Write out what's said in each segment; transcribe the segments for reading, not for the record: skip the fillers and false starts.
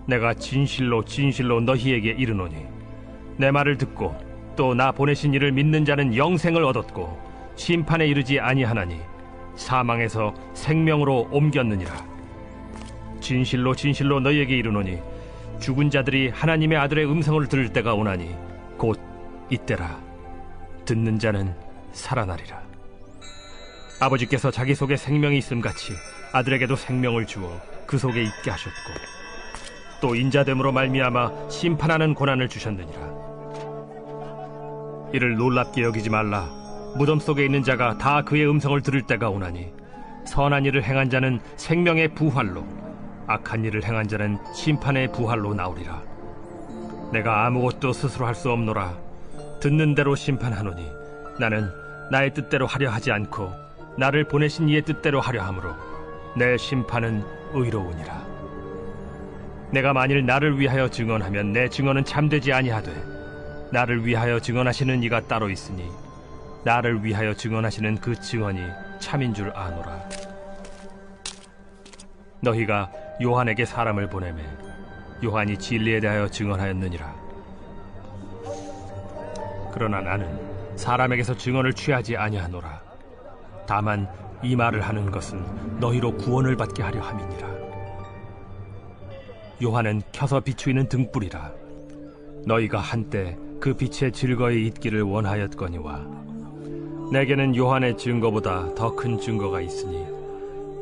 내가 진실로 진실로 너희에게 이르노니 내 말을 듣고 또 나 보내신 이를 믿는 자는 영생을 얻었고 심판에 이르지 아니하나니 사망에서 생명으로 옮겼느니라. 진실로 진실로 너희에게 이르노니 죽은 자들이 하나님의 아들의 음성을 들을 때가 오나니 곧 이때라. 듣는 자는 살아나리라. 아버지께서 자기 속에 생명이 있음같이 아들에게도 생명을 주어 그 속에 있게 하셨고 또 인자됨으로 말미암아 심판하는 고난을 주셨느니라. 이를 놀랍게 여기지 말라. 무덤 속에 있는 자가 다 그의 음성을 들을 때가 오나니 선한 일을 행한 자는 생명의 부활로 악한 일을 행한 자는 심판의 부활로 나오리라. 내가 아무것도 스스로 할 수 없노라. 듣는 대로 심판하노니 나는 나의 뜻대로 하려 하지 않고 나를 보내신 이의 뜻대로 하려 함으로 내 심판은 의로우니라. 내가 만일 나를 위하여 증언하면 내 증언은 참되지 아니하되 나를 위하여 증언하시는 이가 따로 있으니 나를 위하여 증언하시는 그 증언이 참인 줄 아노라. 너희가 요한에게 사람을 보내매 요한이 진리에 대하여 증언하였느니라. 그러나 나는 사람에게서 증언을 취하지 아니하노라. 다만 이 말을 하는 것은 너희로 구원을 받게 하려 함이니라. 요한은 켜서 비추이는 등불이라. 너희가 한때 그 빛에 즐거이 있기를 원하였거니와 내게는 요한의 증거보다 더 큰 증거가 있으니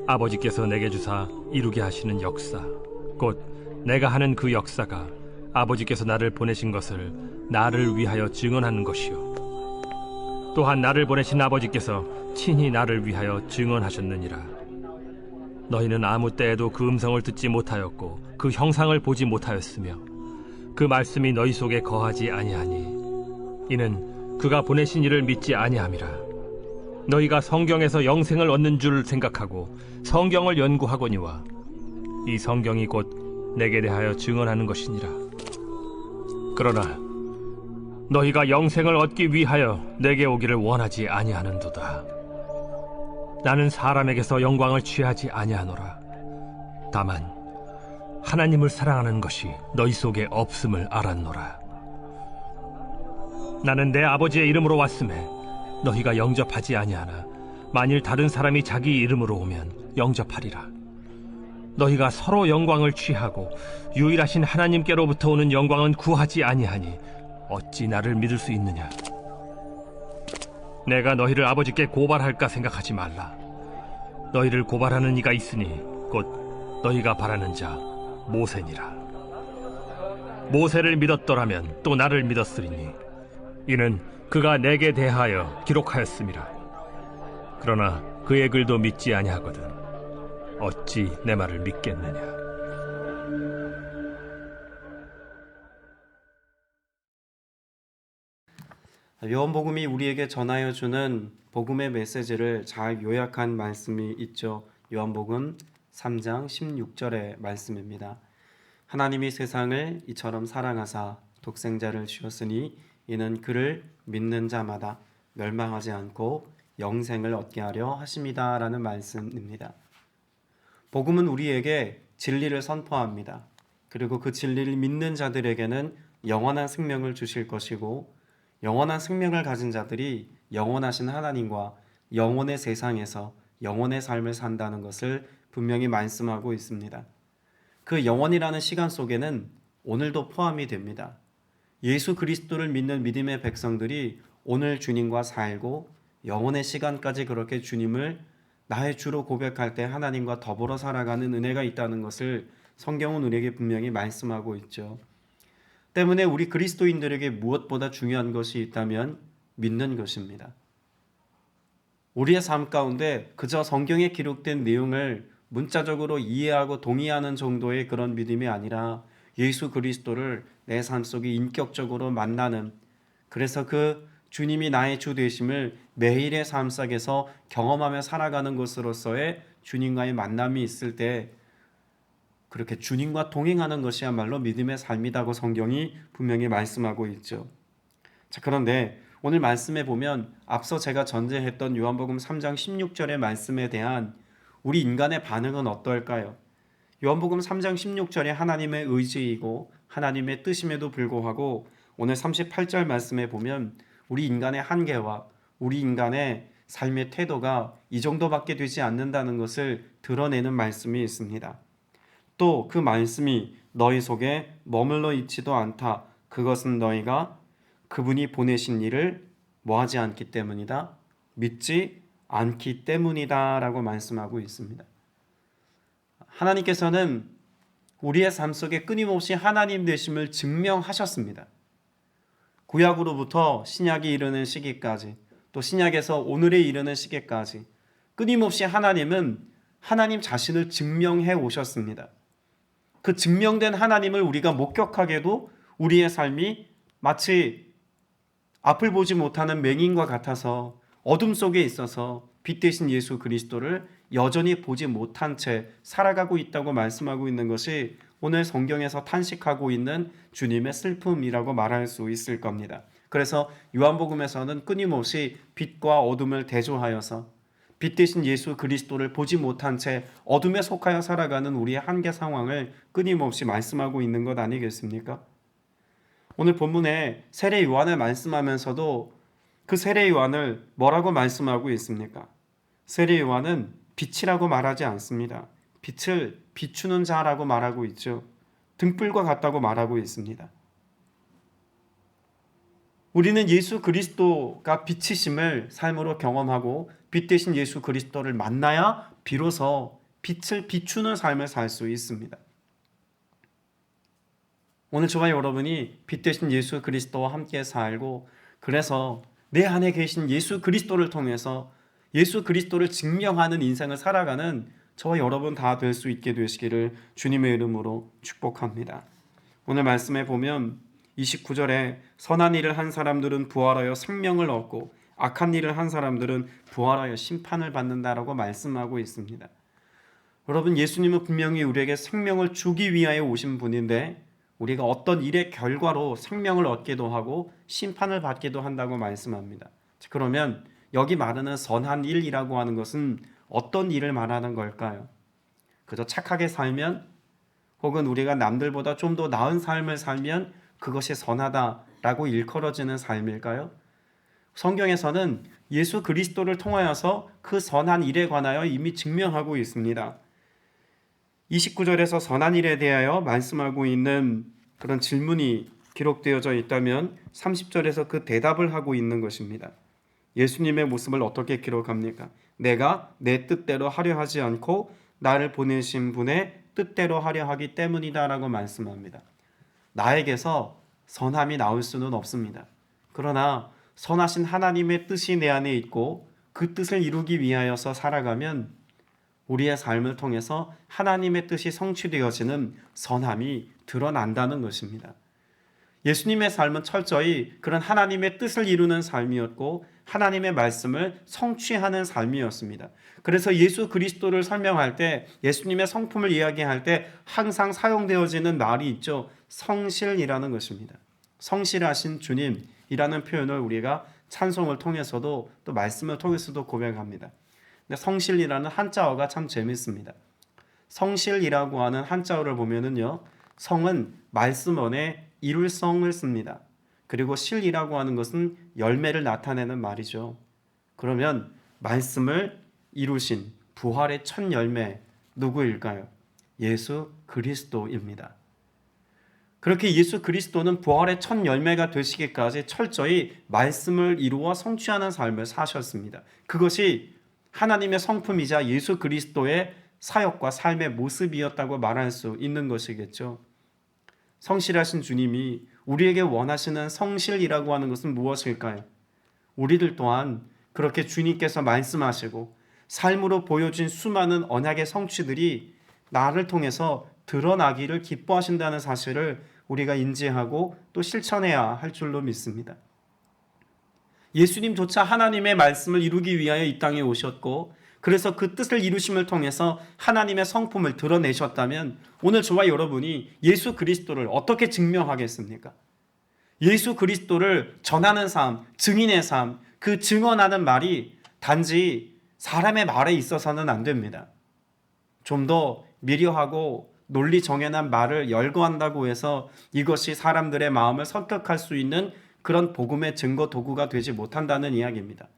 아버지께서 내게 주사 이루게 하시는 역사 곧 내가 하는 그 역사가 아버지께서 나를 보내신 것을 나를 위하여 증언하는 것이요 또한 나를 보내신 아버지께서 친히 나를 위하여 증언하셨느니라. 너희는 아무 때에도 그 음성을 듣지 못하였고 그 형상을 보지 못하였으며 그 말씀이 너희 속에 거하지 아니하니 이는 그가 보내신 이를 믿지 아니함이라. 너희가 성경에서 영생을 얻는 줄 생각하고 성경을 연구하거니와 이 성경이 곧 내게 대하여 증언하는 것이니라. 그러나 너희가 영생을 얻기 위하여 내게 오기를 원하지 아니하는도다. 나는 사람에게서 영광을 취하지 아니하노라. 다만 하나님을 사랑하는 것이 너희 속에 없음을 알았노라. 나는 내 아버지의 이름으로 왔음에 너희가 영접하지 아니하나 만일 다른 사람이 자기 이름으로 오면 영접하리라. 너희가 서로 영광을 취하고 유일하신 하나님께로부터 오는 영광은 구하지 아니하니 어찌 나를 믿을 수 있느냐. 내가 너희를 아버지께 고발할까 생각하지 말라. 너희를 고발하는 이가 있으니 곧 너희가 바라는 자 모세니라. 모세를 믿었더라면 또 나를 믿었으리니 이는 그가 내게 대하여 기록하였음이라. 그러나 그의 글도 믿지 아니하거든 어찌 내 말을 믿겠느냐. 요한복음이 우리에게 전하여 주는 복음의 메시지를 잘 요약한 말씀이 있죠. 요한복음 3장 16절의 말씀입니다. 하나님이 세상을 이처럼 사랑하사 독생자를 주었으니 이는 그를 믿는 자마다 멸망하지 않고 영생을 얻게 하려 하심이다 라는 말씀입니다. 복음은 우리에게 진리를 선포합니다. 그리고 그 진리를 믿는 자들에게는 영원한 생명을 주실 것이고 영원한 생명을 가진 자들이 영원하신 하나님과 영원의 세상에서 영원의 삶을 산다는 것을 분명히 말씀하고 있습니다. 그 영원이라는 시간 속에는 오늘도 포함이 됩니다. 예수 그리스도를 믿는 믿음의 백성들이 오늘 주님과 살고 영원의 시간까지 그렇게 주님을 나의 주로 고백할 때 하나님과 더불어 살아가는 은혜가 있다는 것을 성경은 우리에게 분명히 말씀하고 있죠. 때문에 우리 그리스도인들에게 무엇보다 중요한 것이 있다면 믿는 것입니다. 우리의 삶 가운데 그저 성경에 기록된 내용을 문자적으로 이해하고 동의하는 정도의 그런 믿음이 아니라 예수 그리스도를 내 삶 속에 인격적으로 만나는, 그래서 그 주님이 나의 주 되심을 매일의 삶 속에서 경험하며 살아가는 것으로서의 주님과의 만남이 있을 때 그렇게 주님과 동행하는 것이야말로 믿음의 삶이라고 성경이 분명히 말씀하고 있죠. 자, 그런데 오늘 말씀에 보면 앞서 제가 전제했던 요한복음 3장 16절의 말씀에 대한 우리 인간의 반응은 어떨까요? 요한복음 3장 16절에 하나님의 의지이고 하나님의 뜻임에도 불구하고 오늘 38절 말씀에 보면 우리 인간의 한계와 우리 인간의 삶의 태도가 이 정도밖에 되지 않는다는 것을 드러내는 말씀이 있습니다. 또 그 말씀이 너희 속에 머물러 있지도 않다. 그것은 너희가 그분이 보내신 일을 뭐하지 않기 때문이다. 믿지 않기 때문이다 라고 말씀하고 있습니다. 하나님께서는 우리의 삶 속에 끊임없이 하나님 되심을 증명하셨습니다. 구약으로부터 신약이 이르는 시기까지 또 신약에서 오늘에 이르는 시기까지 끊임없이 하나님은 하나님 자신을 증명해 오셨습니다. 그 증명된 하나님을 우리가 목격하게도 우리의 삶이 마치 앞을 보지 못하는 맹인과 같아서 어둠 속에 있어서 빛 대신 예수 그리스도를 여전히 보지 못한 채 살아가고 있다고 말씀하고 있는 것이 오늘 성경에서 탄식하고 있는 주님의 슬픔이라고 말할 수 있을 겁니다. 그래서 요한복음에서는 끊임없이 빛과 어둠을 대조하여서 빛 대신 예수 그리스도를 보지 못한 채 어둠에 속하여 살아가는 우리의 한계 상황을 끊임없이 말씀하고 있는 것 아니겠습니까? 오늘 본문에 세례 요한을 말씀하면서도 그 세례 요한을 뭐라고 말씀하고 있습니까? 세례 요한은 빛이라고 말하지 않습니다. 빛을 비추는 자라고 말하고 있죠. 등불과 같다고 말하고 있습니다. 우리는 예수 그리스도가 빛이심을 삶으로 경험하고 빛 대신 예수 그리스도를 만나야 비로소 빛을 비추는 삶을 살 수 있습니다. 오늘 저와 여러분이 빛 대신 예수 그리스도와 함께 살고 그래서 내 안에 계신 예수 그리스도를 통해서 예수 그리스도를 증명하는 인생을 살아가는 저와 여러분 다 될 수 있게 되시기를 주님의 이름으로 축복합니다. 오늘 말씀에 보면 29절에 선한 일을 한 사람들은 부활하여 생명을 얻고 악한 일을 한 사람들은 부활하여 심판을 받는다라고 말씀하고 있습니다. 여러분, 예수님은 분명히 우리에게 생명을 주기 위하여 오신 분인데 우리가 어떤 일의 결과로 생명을 얻기도 하고 심판을 받기도 한다고 말씀합니다. 그러면 여기 말하는 선한 일이라고 하는 것은 어떤 일을 말하는 걸까요? 그저 착하게 살면 혹은 우리가 남들보다 좀 더 나은 삶을 살면 그것이 선하다라고 일컬어지는 삶일까요? 성경에서는 예수 그리스도를 통하여서 그 선한 일에 관하여 이미 증명하고 있습니다. 29절에서 선한 일에 대하여 말씀하고 있는 그런 질문이 기록되어져 있다면 30절에서 그 대답을 하고 있는 것입니다. 예수님의 모습을 어떻게 기록합니까? 내가 내 뜻대로 하려 하지 않고 나를 보내신 분의 뜻대로 하려 하기 때문이다 라고 말씀합니다. 나에게서 선함이 나올 수는 없습니다. 그러나 선하신 하나님의 뜻이 내 안에 있고 그 뜻을 이루기 위하여서 살아가면 우리의 삶을 통해서 하나님의 뜻이 성취되어지는 선함이 드러난다는 것입니다. 예수님의 삶은 철저히 그런 하나님의 뜻을 이루는 삶이었고 하나님의 말씀을 성취하는 삶이었습니다. 그래서 예수 그리스도를 설명할 때 예수님의 성품을 이야기할 때 항상 사용되어지는 말이 있죠. 성실이라는 것입니다. 성실하신 주님이라는 표현을 우리가 찬송을 통해서도 또 말씀을 통해서도 고백합니다. 근데 성실이라는 한자어가 참 재밌습니다. 성실이라고 하는 한자어를 보면은요, 성은 말씀원에 이룰성을 씁니다. 그리고 실이라고 하는 것은 열매를 나타내는 말이죠. 그러면 말씀을 이루신 부활의 첫 열매 누구일까요? 예수 그리스도입니다. 그렇게 예수 그리스도는 부활의 첫 열매가 되시기까지 철저히 말씀을 이루어 성취하는 삶을 사셨습니다. 그것이 하나님의 성품이자 예수 그리스도의 사역과 삶의 모습이었다고 말할 수 있는 것이겠죠. 성실하신 주님이 우리에게 원하시는 성실이라고 하는 것은 무엇일까요? 우리들 또한 그렇게 주님께서 말씀하시고 삶으로 보여준 수많은 언약의 성취들이 나를 통해서 드러나기를 기뻐하신다는 사실을 우리가 인지하고 또 실천해야 할 줄로 믿습니다. 예수님조차 하나님의 말씀을 이루기 위하여 이 땅에 오셨고 그래서 그 뜻을 이루심을 통해서 하나님의 성품을 드러내셨다면 오늘 저와 여러분이 예수 그리스도를 어떻게 증명하겠습니까? 예수 그리스도를 전하는 삶, 증인의 삶, 그 증언하는 말이 단지 사람의 말에 있어서는 안 됩니다. 좀 더 미려하고 논리 정연한 말을 열거한다고 해서 이것이 사람들의 마음을 설득할 수 있는 그런 복음의 증거 도구가 되지 못한다는 이야기입니다.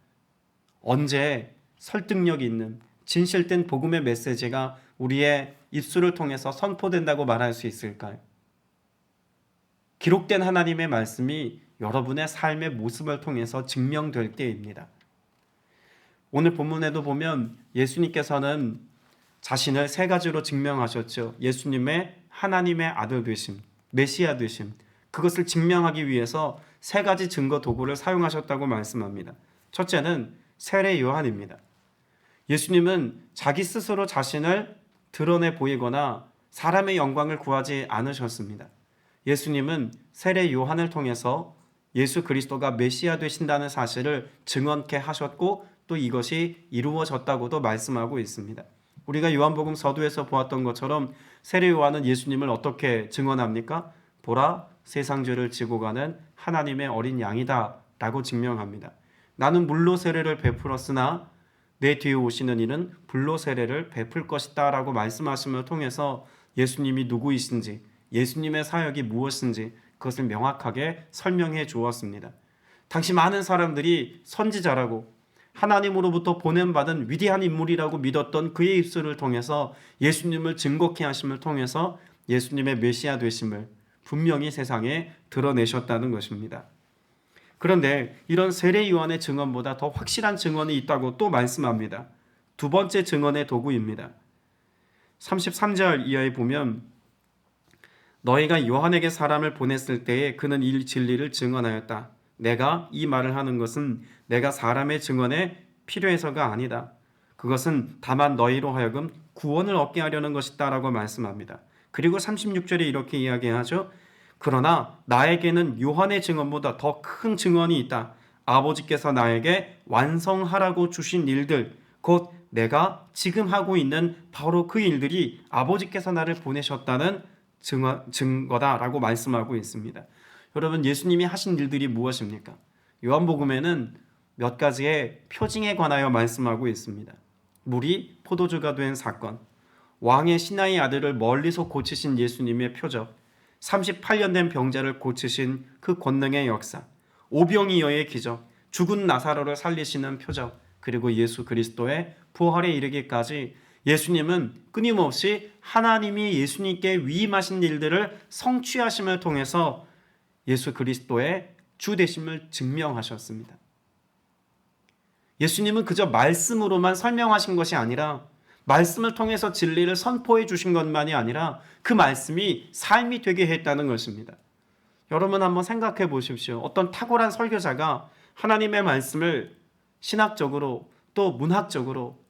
언제 설득력 있는 진실된 복음의 메시지가 우리의 입술을 통해서 선포된다고 말할 수 있을까요? 기록된 하나님의 말씀이 여러분의 삶의 모습을 통해서 증명될 때입니다. 오늘 본문에도 보면 예수님께서는 자신을 세 가지로 증명하셨죠. 예수님의 하나님의 아들 되심, 메시아 되심, 그것을 증명하기 위해서 세 가지 증거 도구를 사용하셨다고 말씀합니다. 첫째는 세례 요한입니다. 예수님은 자기 스스로 자신을 드러내 보이거나 사람의 영광을 구하지 않으셨습니다. 예수님은 세례 요한을 통해서 예수 그리스도가 메시아 되신다는 사실을 증언케 하셨고 또 이것이 이루어졌다고도 말씀하고 있습니다. 우리가 요한복음 서두에서 보았던 것처럼 세례 요한은 예수님을 어떻게 증언합니까? 보라, 세상 죄를 지고 가는 하나님의 어린 양이다 라고 증명합니다. 나는 물로 세례를 베풀었으나 내 뒤에 오시는 이는 불로 세례를 베풀 것이다 라고 말씀하심을 통해서 예수님이 누구이신지, 예수님의 사역이 무엇인지 그것을 명확하게 설명해 주었습니다. 당시 많은 사람들이 선지자라고 하나님으로부터 보냄받은 위대한 인물이라고 믿었던 그의 입술을 통해서 예수님을 증거케 하심을 통해서 예수님의 메시아 되심을 분명히 세상에 드러내셨다는 것입니다. 그런데 이런 세례 요한의 증언보다 더 확실한 증언이 있다고 또 말씀합니다. 두 번째 증언의 도구입니다. 33절 이하에 보면 너희가 요한에게 사람을 보냈을 때에 그는 이 진리를 증언하였다. 내가 이 말을 하는 것은 내가 사람의 증언에 필요해서가 아니다. 그것은 다만 너희로 하여금 구원을 얻게 하려는 것이다 라고 말씀합니다. 그리고 36절에 이렇게 이야기하죠. 그러나 나에게는 요한의 증언보다 더 큰 증언이 있다. 아버지께서 나에게 완성하라고 주신 일들, 곧 내가 지금 하고 있는 바로 그 일들이 아버지께서 나를 보내셨다는 증거다라고 말씀하고 있습니다. 여러분, 예수님이 하신 일들이 무엇입니까? 요한복음에는 몇 가지의 표징에 관하여 말씀하고 있습니다. 물이 포도주가 된 사건, 왕의 신하의 아들을 멀리서 고치신 예수님의 표적, 38년 된 병자를 고치신 그 권능의 역사, 오병이어의 기적, 죽은 나사로를 살리시는 표적, 그리고 예수 그리스도의 부활에 이르기까지 예수님은 끊임없이 하나님이 예수님께 위임하신 일들을 성취하심을 통해서 예수 그리스도의 주 되심을 증명하셨습니다. 예수님은 그저 말씀으로만 설명하신 것이 아니라 말씀을 통해서 진리를 선포해 주신 것만이 아니라 그 말씀이 삶이 되게 했다는 것입니다. 여러분 한번 생각해 보십시오. 어떤 탁월한 설교자가 하나님의 말씀을 신학적으로 또 문학적으로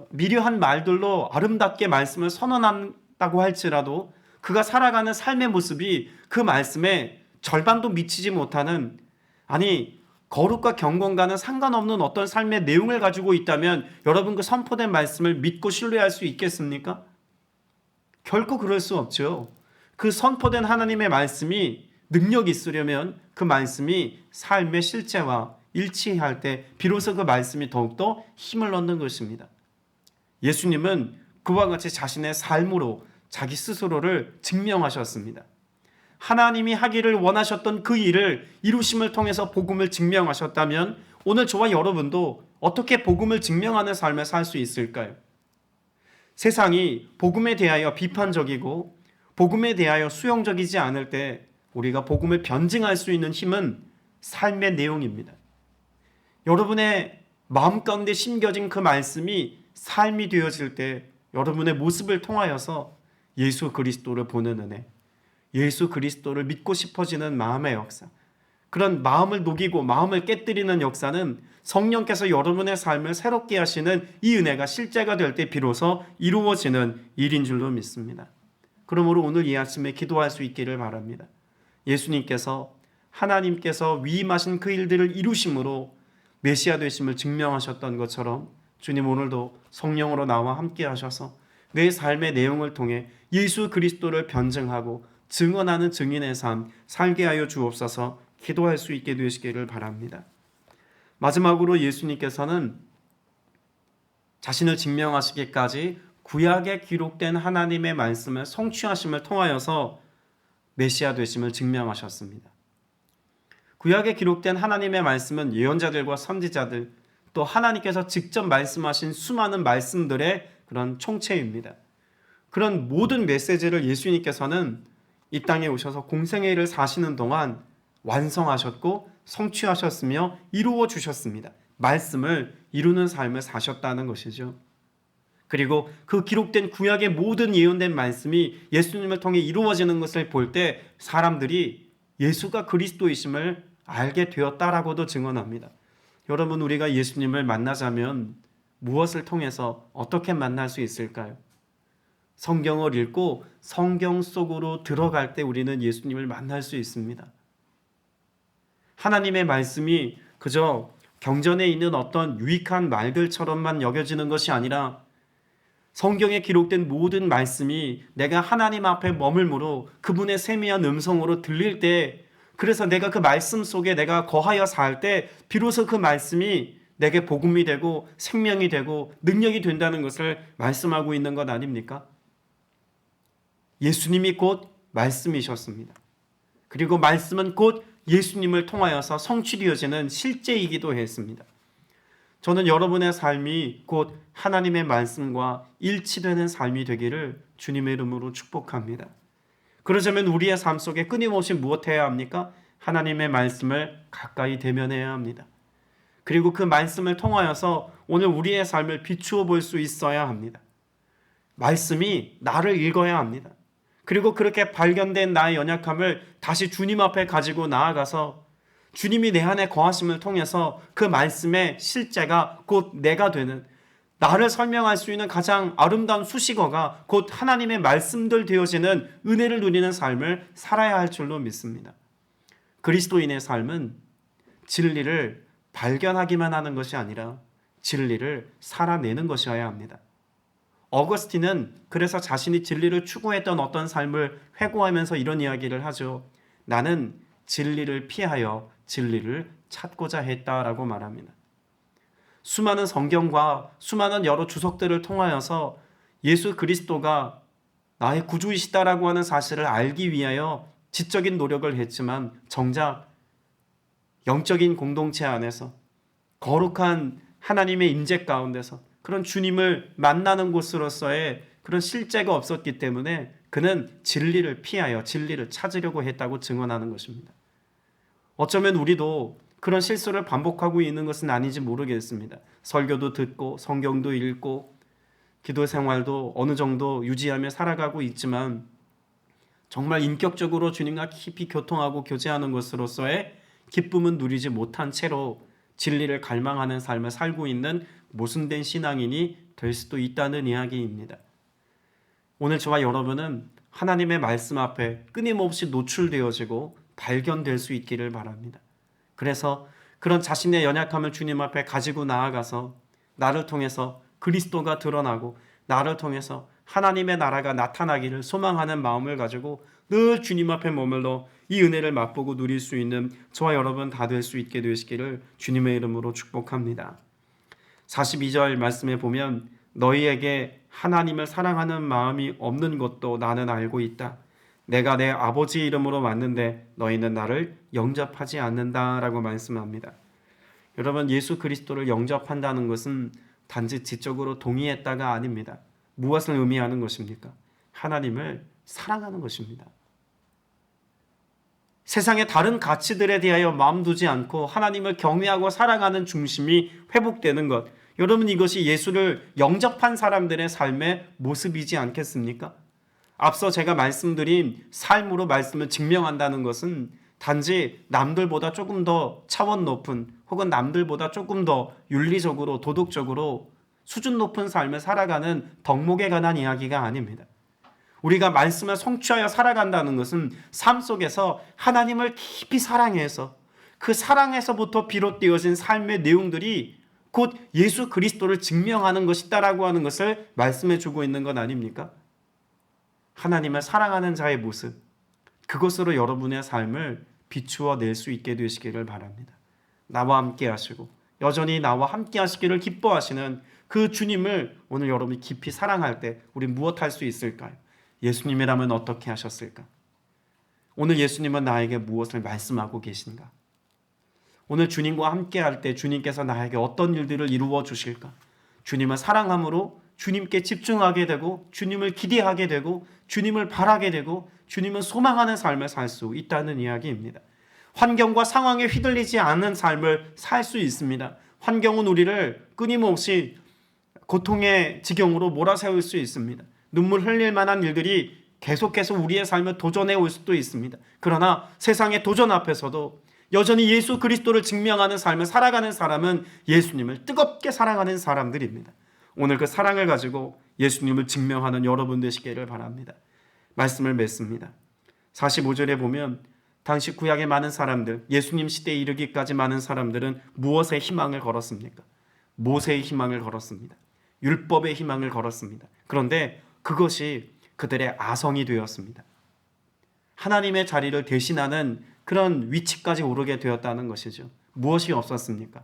미려한 말들로 아름답게 말씀을 선언한다고 할지라도 그가 살아가는 삶의 모습이 그 말씀에 절반도 미치지 못하는, 아니 거룩과 경건과는 상관없는 어떤 삶의 내용을 가지고 있다면 여러분 그 선포된 말씀을 믿고 신뢰할 수 있겠습니까? 결코 그럴 수 없죠. 그 선포된 하나님의 말씀이 능력이 있으려면 그 말씀이 삶의 실제와 일치할 때 비로소 그 말씀이 더욱더 힘을 얻는 것입니다. 예수님은 그와 같이 자신의 삶으로 자기 스스로를 증명하셨습니다. 하나님이 하기를 원하셨던 그 일을 이루심을 통해서 복음을 증명하셨다면 오늘 저와 여러분도 어떻게 복음을 증명하는 삶을 살 수 있을까요? 세상이 복음에 대하여 비판적이고 복음에 대하여 수용적이지 않을 때 우리가 복음을 변증할 수 있는 힘은 삶의 내용입니다. 여러분의 마음 가운데 심겨진 그 말씀이 삶이 되어질 때 여러분의 모습을 통하여서 예수 그리스도를 보는 은혜, 예수 그리스도를 믿고 싶어지는 마음의 역사, 그런 마음을 녹이고 마음을 깨뜨리는 역사는 성령께서 여러분의 삶을 새롭게 하시는 이 은혜가 실제가 될 때 비로소 이루어지는 일인 줄로 믿습니다. 그러므로 오늘 이 아침에 기도할 수 있기를 바랍니다. 예수님께서 하나님께서 위임하신 그 일들을 이루심으로 메시아 되심을 증명하셨던 것처럼 주님 오늘도 성령으로 나와 함께 하셔서 내 삶의 내용을 통해 예수 그리스도를 변증하고 증언하는 증인의 삶 살게 하여 주옵소서. 기도할 수 있게 되시기를 바랍니다. 마지막으로 예수님께서는 자신을 증명하시기까지 구약에 기록된 하나님의 말씀을 성취하심을 통하여서 메시아 되심을 증명하셨습니다. 구약에 기록된 하나님의 말씀은 예언자들과 선지자들, 또 하나님께서 직접 말씀하신 수많은 말씀들의 그런 총체입니다. 그런 모든 메시지를 예수님께서는 이 땅에 오셔서 공생의 일을 사시는 동안 완성하셨고 성취하셨으며 이루어 주셨습니다. 말씀을 이루는 삶을 사셨다는 것이죠. 그리고 그 기록된 구약의 모든 예언된 말씀이 예수님을 통해 이루어지는 것을 볼 때 사람들이 예수가 그리스도이심을 알게 되었다라고도 증언합니다. 여러분, 우리가 예수님을 만나자면 무엇을 통해서 어떻게 만날 수 있을까요? 성경을 읽고 성경 속으로 들어갈 때 우리는 예수님을 만날 수 있습니다. 하나님의 말씀이 그저 경전에 있는 어떤 유익한 말들처럼만 여겨지는 것이 아니라 성경에 기록된 모든 말씀이 내가 하나님 앞에 머물므로 그분의 세미한 음성으로 들릴 때, 그래서 내가 그 말씀 속에 내가 거하여 살 때 비로소 그 말씀이 내게 복음이 되고 생명이 되고 능력이 된다는 것을 말씀하고 있는 것 아닙니까? 예수님이 곧 말씀이셨습니다. 그리고 말씀은 곧 예수님을 통하여서 성취되어지는 실제이기도 했습니다. 저는 여러분의 삶이 곧 하나님의 말씀과 일치되는 삶이 되기를 주님의 이름으로 축복합니다. 그러자면 우리의 삶 속에 끊임없이 무엇해야 합니까? 하나님의 말씀을 가까이 대면해야 합니다. 그리고 그 말씀을 통하여서 오늘 우리의 삶을 비추어 볼 수 있어야 합니다. 말씀이 나를 읽어야 합니다. 그리고 그렇게 발견된 나의 연약함을 다시 주님 앞에 가지고 나아가서 주님이 내 안에 거하심을 통해서 그 말씀의 실제가 곧 내가 되는, 나를 설명할 수 있는 가장 아름다운 수식어가 곧 하나님의 말씀들 되어지는 은혜를 누리는 삶을 살아야 할 줄로 믿습니다. 그리스도인의 삶은 진리를 발견하기만 하는 것이 아니라 진리를 살아내는 것이어야 합니다. 어거스틴은 그래서 자신이 진리를 추구했던 어떤 삶을 회고하면서 이런 이야기를 하죠. 나는 진리를 피하여 진리를 찾고자 했다라고 말합니다. 수많은 성경과 수많은 여러 주석들을 통하여서 예수 그리스도가 나의 구주이시다라고 하는 사실을 알기 위하여 지적인 노력을 했지만 정작 영적인 공동체 안에서 거룩한 하나님의 임재 가운데서 그런 주님을 만나는 곳으로서의 그런 실제가 없었기 때문에 그는 진리를 피하여 진리를 찾으려고 했다고 증언하는 것입니다. 어쩌면 우리도 그런 실수를 반복하고 있는 것은 아닌지 모르겠습니다. 설교도 듣고 성경도 읽고 기도 생활도 어느 정도 유지하며 살아가고 있지만 정말 인격적으로 주님과 깊이 교통하고 교제하는 것으로서의 기쁨은 누리지 못한 채로 진리를 갈망하는 삶을 살고 있는 모순된 신앙인이 될 수도 있다는 이야기입니다. 오늘 저와 여러분은 하나님의 말씀 앞에 끊임없이 노출되어지고 발견될 수 있기를 바랍니다. 그래서 그런 자신의 연약함을 주님 앞에 가지고 나아가서 나를 통해서 그리스도가 드러나고 나를 통해서 하나님의 나라가 나타나기를 소망하는 마음을 가지고 늘 주님 앞에 머물러 이 은혜를 맛보고 누릴 수 있는 저와 여러분 다 될 수 있게 되시기를 주님의 이름으로 축복합니다. 42절 말씀에 보면 너희에게 하나님을 사랑하는 마음이 없는 것도 나는 알고 있다. 내가 내 아버지 이름으로 왔는데 너희는 나를 영접하지 않는다라고 말씀합니다. 여러분, 예수 그리스도를 영접한다는 것은 단지 지적으로 동의했다가 아닙니다. 무엇을 의미하는 것입니까? 하나님을 사랑하는 것입니다. 세상의 다른 가치들에 대하여 마음 두지 않고 하나님을 경외하고 사랑하는 중심이 회복되는 것, 여러분 이것이 예수를 영접한 사람들의 삶의 모습이지 않겠습니까? 앞서 제가 말씀드린 삶으로 말씀을 증명한다는 것은 단지 남들보다 조금 더 차원 높은 혹은 남들보다 조금 더 윤리적으로 도덕적으로 수준 높은 삶을 살아가는 덕목에 관한 이야기가 아닙니다. 우리가 말씀을 성취하여 살아간다는 것은 삶 속에서 하나님을 깊이 사랑해서 그 사랑에서부터 비롯되어진 삶의 내용들이 곧 예수 그리스도를 증명하는 것이다라고 하는 것을 말씀해 주고 있는 것 아닙니까? 하나님을 사랑하는 자의 모습, 그것으로 여러분의 삶을 비추어 낼 수 있게 되시기를 바랍니다. 나와 함께 하시고 여전히 나와 함께 하시기를 기뻐하시는 그 주님을 오늘 여러분이 깊이 사랑할 때 우리 무엇 할 수 있을까요? 예수님이라면 어떻게 하셨을까? 오늘 예수님은 나에게 무엇을 말씀하고 계신가? 오늘 주님과 함께 할 때 주님께서 나에게 어떤 일들을 이루어 주실까? 주님을 사랑함으로 주님께 집중하게 되고 주님을 기대하게 되고 주님을 바라게 되고 주님을 소망하는 삶을 살 수 있다는 이야기입니다. 환경과 상황에 휘둘리지 않는 삶을 살 수 있습니다. 환경은 우리를 끊임없이 고통의 지경으로 몰아세울 수 있습니다. 눈물 흘릴 만한 일들이 계속해서 우리의 삶을 도전해 올 수도 있습니다. 그러나 세상의 도전 앞에서도 여전히 예수 그리스도를 증명하는 삶을 살아가는 사람은 예수님을 뜨겁게 사랑하는 사람들입니다. 오늘 그 사랑을 가지고 예수님을 증명하는 여러분 되시기를 바랍니다. 말씀을 맺습니다. 45절에 보면 당시 구약의 많은 사람들, 예수님 시대에 이르기까지 많은 사람들은 무엇에 희망을 걸었습니까? 모세의 희망을 걸었습니다. 율법의 희망을 걸었습니다. 그런데 그것이 그들의 아성이 되었습니다. 하나님의 자리를 대신하는 그런 위치까지 오르게 되었다는 것이죠. 무엇이 없었습니까?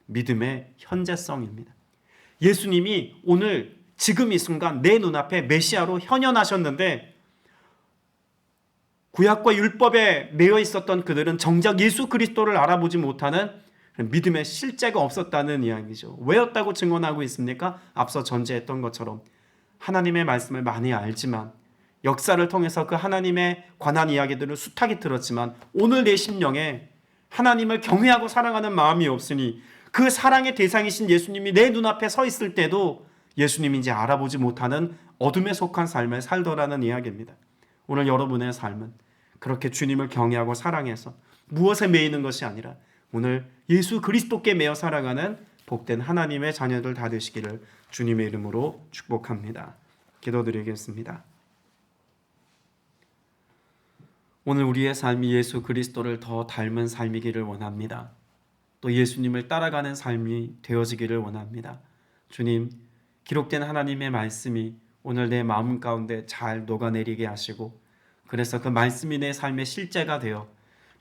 믿음의 현재성입니다. 예수님이 오늘 지금 이 순간 내 눈앞에 메시아로 현현하셨는데 구약과 율법에 매여 있었던 그들은 정작 예수 그리스도를 알아보지 못하는 믿음의 실제가 없었다는 이야기죠. 왜였다고 증언하고 있습니까? 앞서 전제했던 것처럼 하나님의 말씀을 많이 알지만 역사를 통해서 그 하나님에 관한 이야기들을 숱하게 들었지만 오늘 내 심령에 하나님을 경외하고 사랑하는 마음이 없으니 그 사랑의 대상이신 예수님이 내 눈앞에 서 있을 때도 예수님인지 알아보지 못하는 어둠에 속한 삶을 살더라는 이야기입니다. 오늘 여러분의 삶은 그렇게 주님을 경외하고 사랑해서 무엇에 매이는 것이 아니라 오늘 예수 그리스도께 매여 살아가는 복된 하나님의 자녀들 다 되시기를 주님의 이름으로 축복합니다. 기도드리겠습니다. 오늘 우리의 삶이 예수 그리스도를 더 닮은 삶이기를 원합니다. 또 예수님을 따라가는 삶이 되어지기를 원합니다. 주님, 기록된 하나님의 말씀이 오늘 내 마음 가운데 잘 녹아내리게 하시고 그래서 그 말씀이 내 삶의 실제가 되어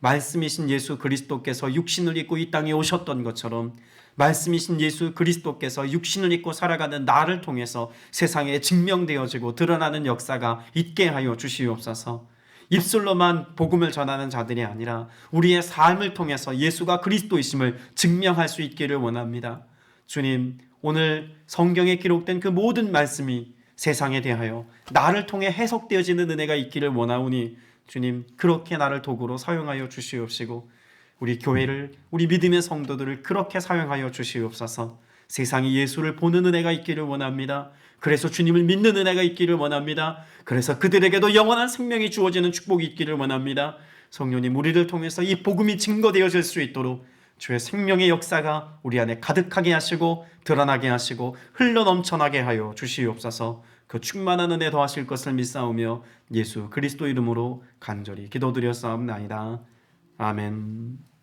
말씀이신 예수 그리스도께서 육신을 입고 이 땅에 오셨던 것처럼 말씀이신 예수 그리스도께서 육신을 입고 살아가는 나를 통해서 세상에 증명되어지고 드러나는 역사가 있게 하여 주시옵소서. 입술로만 복음을 전하는 자들이 아니라 우리의 삶을 통해서 예수가 그리스도이심을 증명할 수 있기를 원합니다. 주님, 오늘 성경에 기록된 그 모든 말씀이 세상에 대하여 나를 통해 해석되어지는 은혜가 있기를 원하오니 주님, 그렇게 나를 도구로 사용하여 주시옵시고 우리 교회를, 우리 믿음의 성도들을 그렇게 사용하여 주시옵소서. 세상이 예수를 보는 은혜가 있기를 원합니다. 그래서 주님을 믿는 은혜가 있기를 원합니다. 그래서 그들에게도 영원한 생명이 주어지는 축복이 있기를 원합니다. 성령님, 우리를 통해서 이 복음이 증거되어질 수 있도록 주의 생명의 역사가 우리 안에 가득하게 하시고 드러나게 하시고 흘러넘쳐나게 하여 주시옵소서. 그 충만한 은혜 더하실 것을 믿사오며 예수 그리스도 이름으로 간절히 기도드렸사옵나이다. 아멘.